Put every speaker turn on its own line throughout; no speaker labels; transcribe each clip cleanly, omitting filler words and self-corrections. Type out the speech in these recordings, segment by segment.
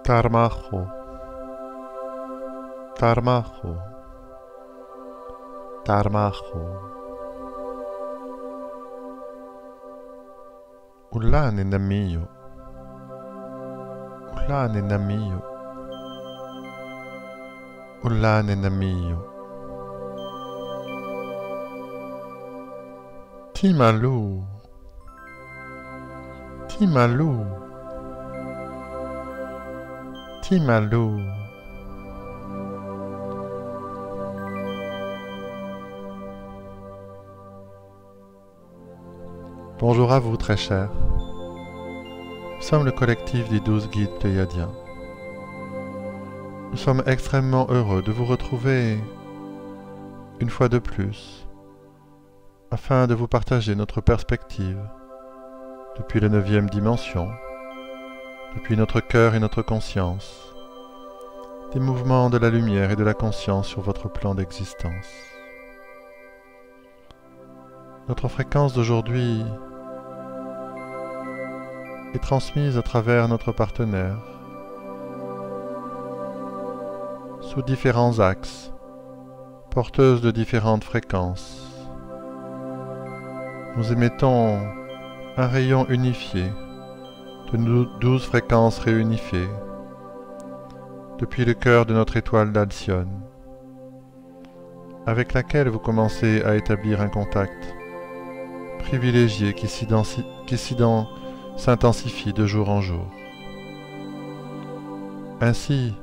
Tarmajo, Tarmajo, Tarmajo. Ulane namio, Ulane namio, Ulane namio. Timalu, Timalu, Timalu. Bonjour à vous, très chers. Nous sommes le collectif des 12 guides pléiadiens. Nous sommes extrêmement heureux de vous retrouver une fois de plus, afin de vous partager notre perspective depuis la 9e dimension, depuis notre cœur et notre conscience, des mouvements de la lumière et de la conscience sur votre plan d'existence. Notre fréquence d'aujourd'hui est transmise à travers notre partenaire, sous différents axes, porteuses de différentes fréquences. Nous émettons un rayon unifié de 12 fréquences réunifiées depuis le cœur de notre étoile d'Alcyone, avec laquelle vous commencez à établir un contact privilégié qui s'intensifie de jour en jour. Ainsi,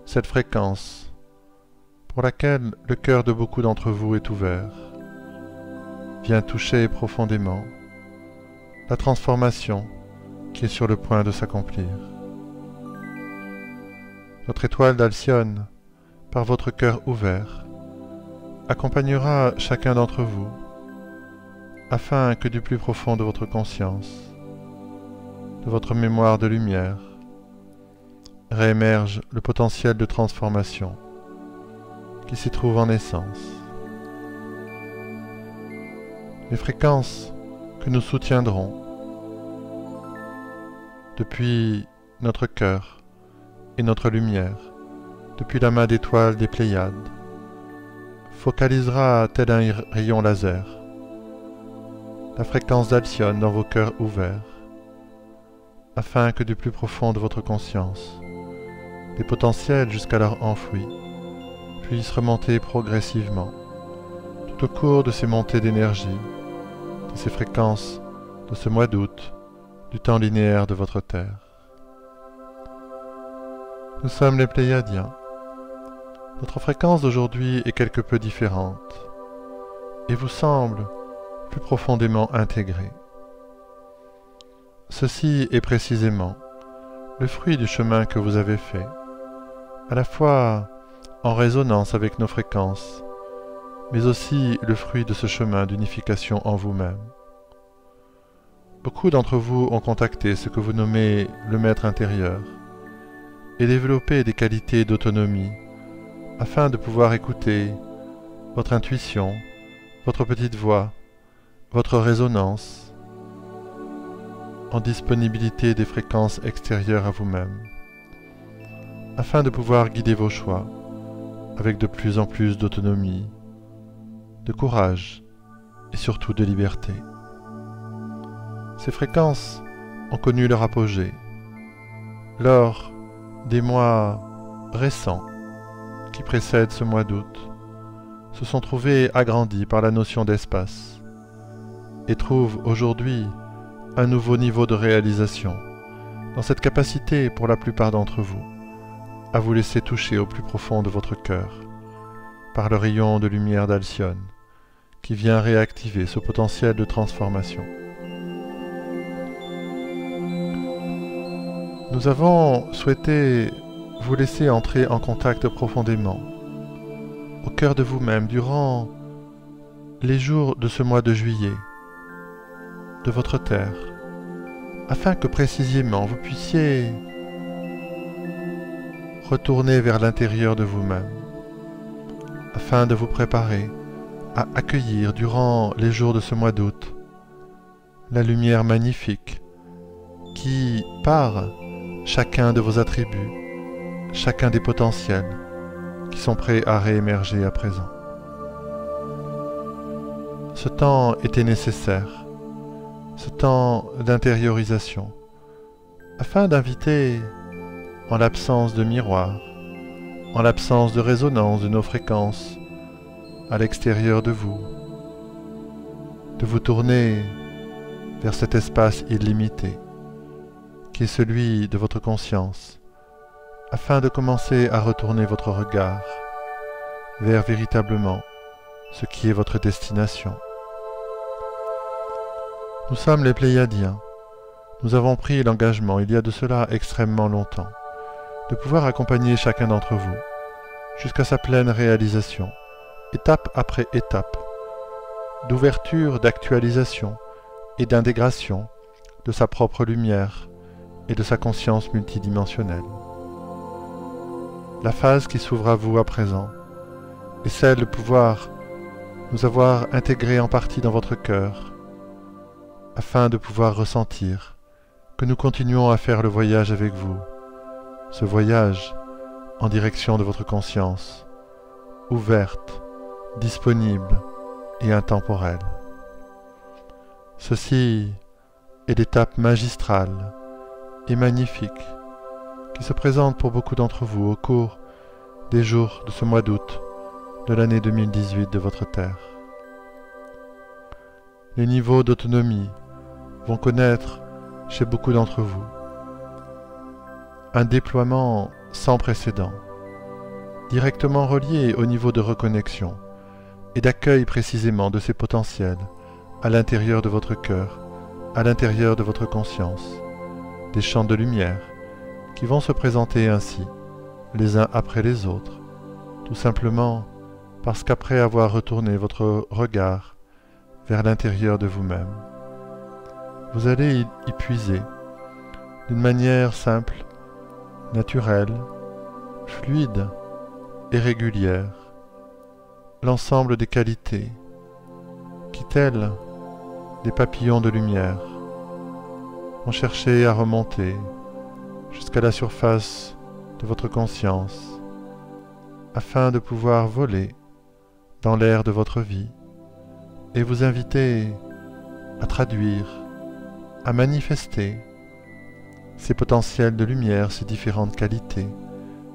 cette fréquence, pour laquelle le cœur de beaucoup d'entre vous est ouvert, vient toucher profondément la transformation qui est sur le point de s'accomplir. Notre étoile d'Alcyone, par votre cœur ouvert, accompagnera chacun d'entre vous, afin que du plus profond de votre conscience, de votre mémoire de lumière, réémerge le potentiel de transformation qui s'y trouve en essence. Les fréquences que nous soutiendrons depuis notre cœur et notre lumière, depuis la main d'étoile des Pléiades, focalisera tel un rayon laser la fréquence d'Alcyone dans vos cœurs ouverts, afin que du plus profond de votre conscience, des potentiels jusqu'alors enfouis puissent remonter progressivement tout au cours de ces montées d'énergie, de ces fréquences de ce mois d'août, du temps linéaire de votre Terre. Nous sommes les Pléiadiens. Notre fréquence d'aujourd'hui est quelque peu différente et vous semble plus profondément intégrée. Ceci est précisément le fruit du chemin que vous avez fait, à la fois en résonance avec nos fréquences, mais aussi le fruit de ce chemin d'unification en vous-même. Beaucoup d'entre vous ont contacté ce que vous nommez le maître intérieur et développé des qualités d'autonomie afin de pouvoir écouter votre intuition, votre petite voix, votre résonance en disponibilité des fréquences extérieures à vous-même, afin de pouvoir guider vos choix avec de plus en plus d'autonomie, de courage et surtout de liberté. Ces fréquences ont connu leur apogée lors des mois récents qui précèdent ce mois d'août, se sont trouvées agrandies par la notion d'espace et trouvent aujourd'hui un nouveau niveau de réalisation dans cette capacité pour la plupart d'entre vous à vous laisser toucher au plus profond de votre cœur par le rayon de lumière d'Alcyone qui vient réactiver ce potentiel de transformation. Nous avons souhaité vous laisser entrer en contact profondément au cœur de vous-même durant les jours de ce mois de juillet, de votre terre, afin que précisément vous puissiez retourner vers l'intérieur de vous-même, afin de vous préparer à accueillir durant les jours de ce mois d'août la lumière magnifique qui part chacun de vos attributs, chacun des potentiels qui sont prêts à réémerger à présent. Ce temps était nécessaire, ce temps d'intériorisation, afin d'inviter, en l'absence de miroir, en l'absence de résonance de nos fréquences à l'extérieur de vous tourner vers cet espace illimité qui est celui de votre conscience, afin de commencer à retourner votre regard vers véritablement ce qui est votre destination. Nous sommes les Pléiadiens. Nous avons pris l'engagement, il y a de cela extrêmement longtemps, de pouvoir accompagner chacun d'entre vous jusqu'à sa pleine réalisation, étape après étape, d'ouverture, d'actualisation et d'intégration de sa propre lumière et de sa conscience multidimensionnelle. La phase qui s'ouvre à vous à présent est celle de pouvoir nous avoir intégrés en partie dans votre cœur, afin de pouvoir ressentir que nous continuons à faire le voyage avec vous, ce voyage en direction de votre conscience, ouverte, disponible et intemporelle. Ceci est l'étape magistrale et magnifique qui se présente pour beaucoup d'entre vous au cours des jours de ce mois d'août de l'année 2018 de votre Terre. Les niveaux d'autonomie vont connaître chez beaucoup d'entre vous un déploiement sans précédent, directement relié au niveau de reconnexion et d'accueil précisément de ces potentiels à l'intérieur de votre cœur, à l'intérieur de votre conscience, des champs de lumière qui vont se présenter ainsi, les uns après les autres, tout simplement parce qu'après avoir retourné votre regard vers l'intérieur de vous-même, vous allez y puiser d'une manière simple, naturelle, fluide et régulière l'ensemble des qualités qui, tels des papillons de lumière, vont chercher à remonter jusqu'à la surface de votre conscience afin de pouvoir voler dans l'air de votre vie et vous inviter à traduire, à manifester ces potentiels de lumière, ces différentes qualités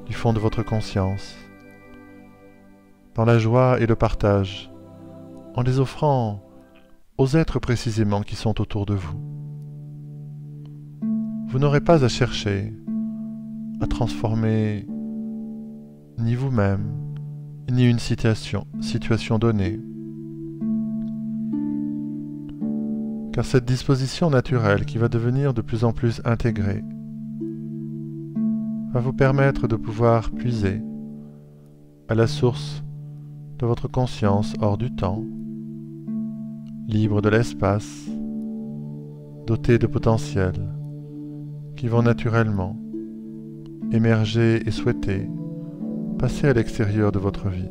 du fond de votre conscience, dans la joie et le partage, en les offrant aux êtres précisément qui sont autour de vous. Vous n'aurez pas à chercher à transformer ni vous-même, ni une situation donnée, car cette disposition naturelle qui va devenir de plus en plus intégrée va vous permettre de pouvoir puiser à la source de votre conscience hors du temps, libre de l'espace, doté de potentiels qui vont naturellement émerger et souhaiter passer à l'extérieur de votre vie.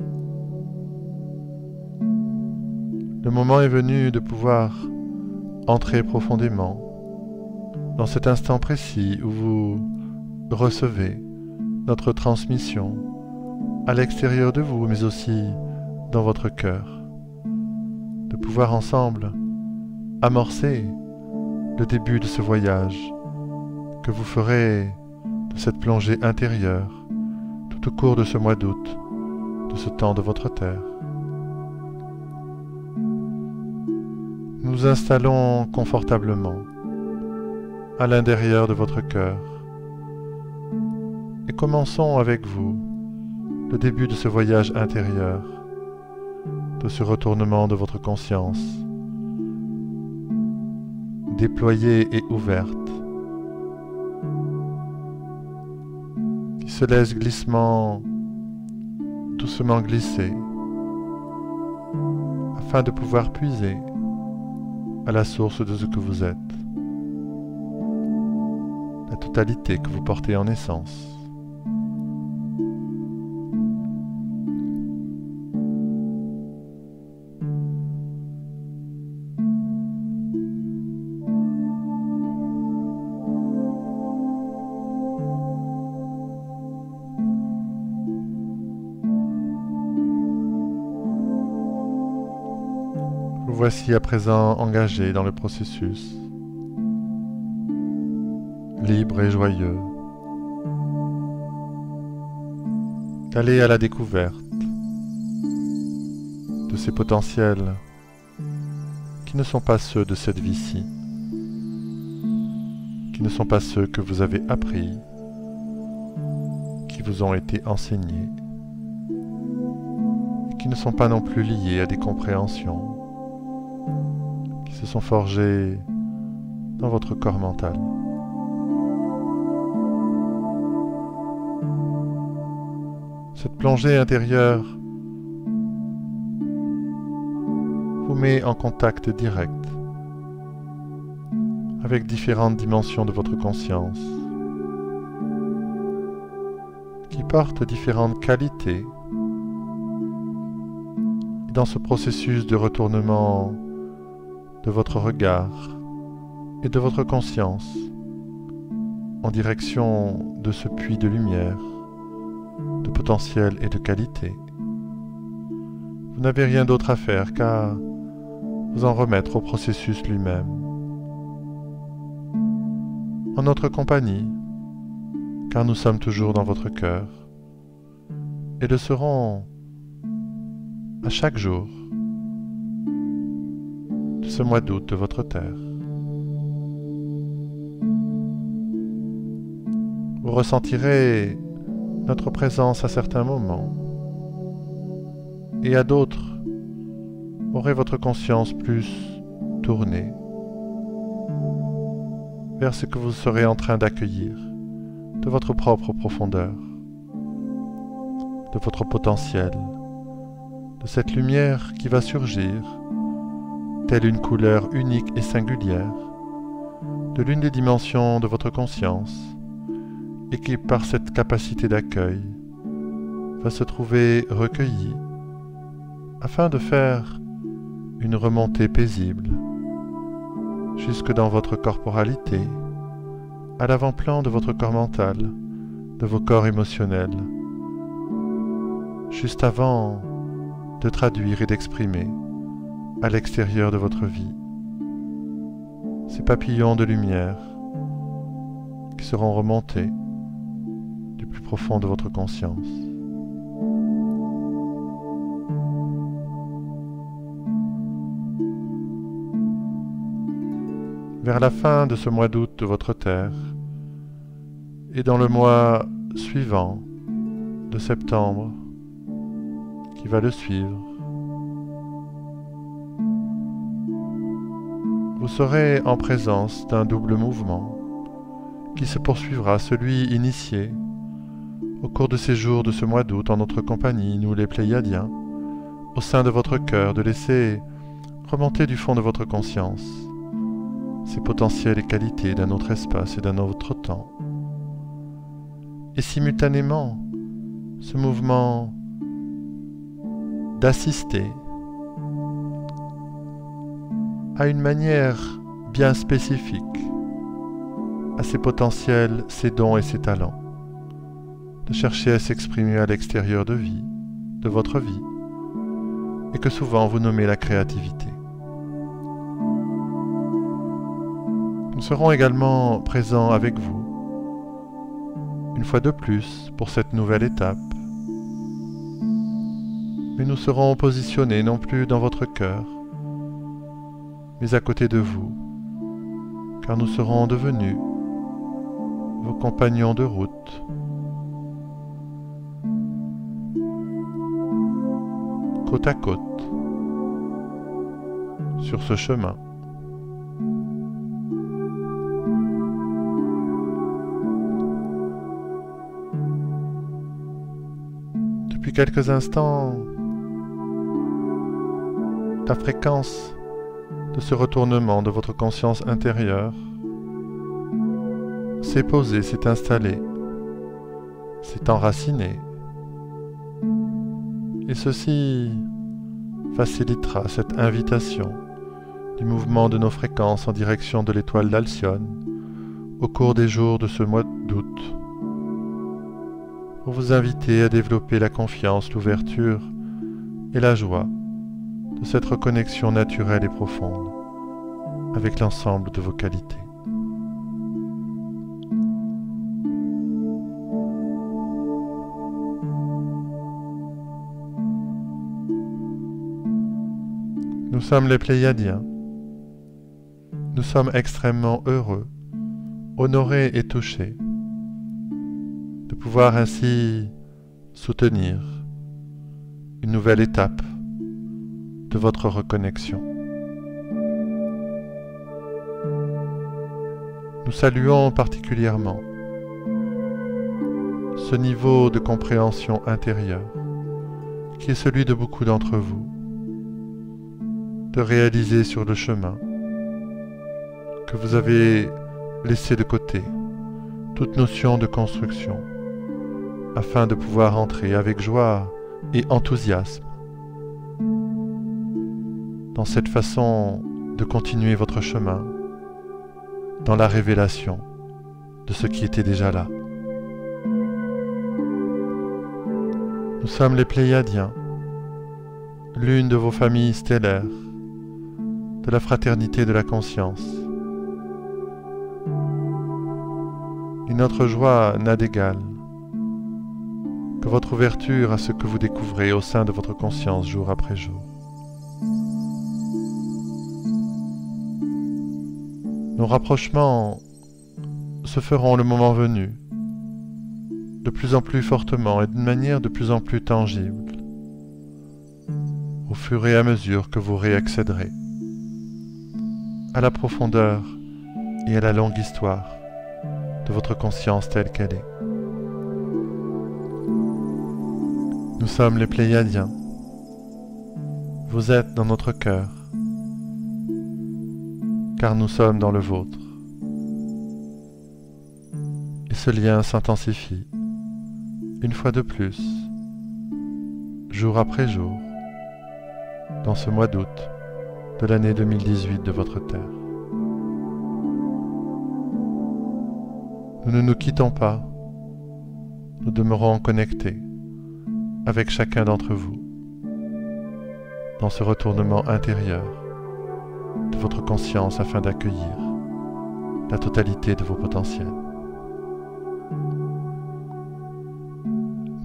Le moment est venu de pouvoir entrer profondément dans cet instant précis où vous recevez notre transmission à l'extérieur de vous, mais aussi dans votre cœur, de pouvoir ensemble amorcer le début de ce voyage que vous ferez de cette plongée intérieure tout au cours de ce mois d'août, de ce temps de votre terre. Nous nous installons confortablement à l'intérieur de votre cœur et commençons avec vous le début de ce voyage intérieur, de ce retournement de votre conscience, déployée et ouverte, qui se laisse doucement glisser, afin de pouvoir puiser à la source de ce que vous êtes, la totalité que vous portez en essence. voici à présent engagé dans le processus, libre et joyeux, d'aller à la découverte de ces potentiels qui ne sont pas ceux de cette vie-ci, qui ne sont pas ceux que vous avez appris, qui vous ont été enseignés, et qui ne sont pas non plus liés à des compréhensions qui se sont forgées dans votre corps mental. Cette plongée intérieure vous met en contact direct avec différentes dimensions de votre conscience qui portent différentes qualités. Et dans ce processus de retournement de votre regard et de votre conscience en direction de ce puits de lumière, de potentiel et de qualité, vous n'avez rien d'autre à faire qu'à vous en remettre au processus lui-même, en notre compagnie, car nous sommes toujours dans votre cœur, et le serons à chaque jour de ce mois d'août de votre terre. Vous ressentirez notre présence à certains moments, et à d'autres, aurez votre conscience plus tournée vers ce que vous serez en train d'accueillir de votre propre profondeur, de votre potentiel, de cette lumière qui va surgir, telle une couleur unique et singulière, de l'une des dimensions de votre conscience, et qui, par cette capacité d'accueil, va se trouver recueillie afin de faire une remontée paisible jusque dans votre corporalité, à l'avant-plan de votre corps mental, de vos corps émotionnels, juste avant de traduire et d'exprimer à l'extérieur de votre vie ces papillons de lumière qui seront remontés du plus profond de votre conscience. Vers la fin de ce mois d'août de votre terre, et dans le mois suivant, de septembre, qui va le suivre, vous serez en présence d'un double mouvement qui se poursuivra, celui initié au cours de ces jours de ce mois d'août en notre compagnie, nous les Pléiadiens, au sein de votre cœur, de laisser remonter du fond de votre conscience ces potentiels et qualités d'un autre espace et d'un autre temps. Et simultanément, ce mouvement d'assister à une manière bien spécifique à ces potentiels, ces dons et ces talents, de chercher à s'exprimer à l'extérieur de votre vie, et que souvent vous nommez la créativité. Nous serons également présents avec vous, une fois de plus, pour cette nouvelle étape. Mais nous serons positionnés non plus dans votre cœur, mais à côté de vous, car nous serons devenus vos compagnons de route, côte à côte, sur ce chemin. Depuis quelques instants, la fréquence de ce retournement de votre conscience intérieure s'est posée, s'est installée, s'est enracinée. Et ceci facilitera cette invitation du mouvement de nos fréquences en direction de l'étoile d'Alcyone au cours des jours de ce mois d'août, pour vous inviter à développer la confiance, l'ouverture et la joie de cette reconnexion naturelle et profonde avec l'ensemble de vos qualités. Nous sommes les Pléiadiens. Nous sommes extrêmement heureux, honorés et touchés de pouvoir ainsi soutenir une nouvelle étape de votre reconnexion. Nous saluons particulièrement ce niveau de compréhension intérieure qui est celui de beaucoup d'entre vous, de réaliser sur le chemin que vous avez laissé de côté toute notion de construction afin de pouvoir entrer avec joie et enthousiasme dans cette façon de continuer votre chemin dans la révélation de ce qui était déjà là. Nous sommes les Pléiadiens, l'une de vos familles stellaires, de la fraternité de la conscience. Et notre joie n'a d'égal que votre ouverture à ce que vous découvrez au sein de votre conscience jour après jour. Nos rapprochements se feront le moment venu, de plus en plus fortement et d'une manière de plus en plus tangible, au fur et à mesure que vous réaccéderez à la profondeur et à la longue histoire de votre conscience telle qu'elle est. Nous sommes les Pléiadiens. Vous êtes dans notre cœur, car nous sommes dans le vôtre. Et ce lien s'intensifie, une fois de plus, jour après jour, dans ce mois d'août de l'année 2018 de votre Terre. Nous ne nous quittons pas, nous demeurons connectés avec chacun d'entre vous dans ce retournement intérieur de votre conscience afin d'accueillir la totalité de vos potentiels.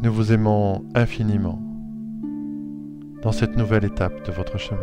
Nous vous aimons infiniment dans cette nouvelle étape de votre chemin.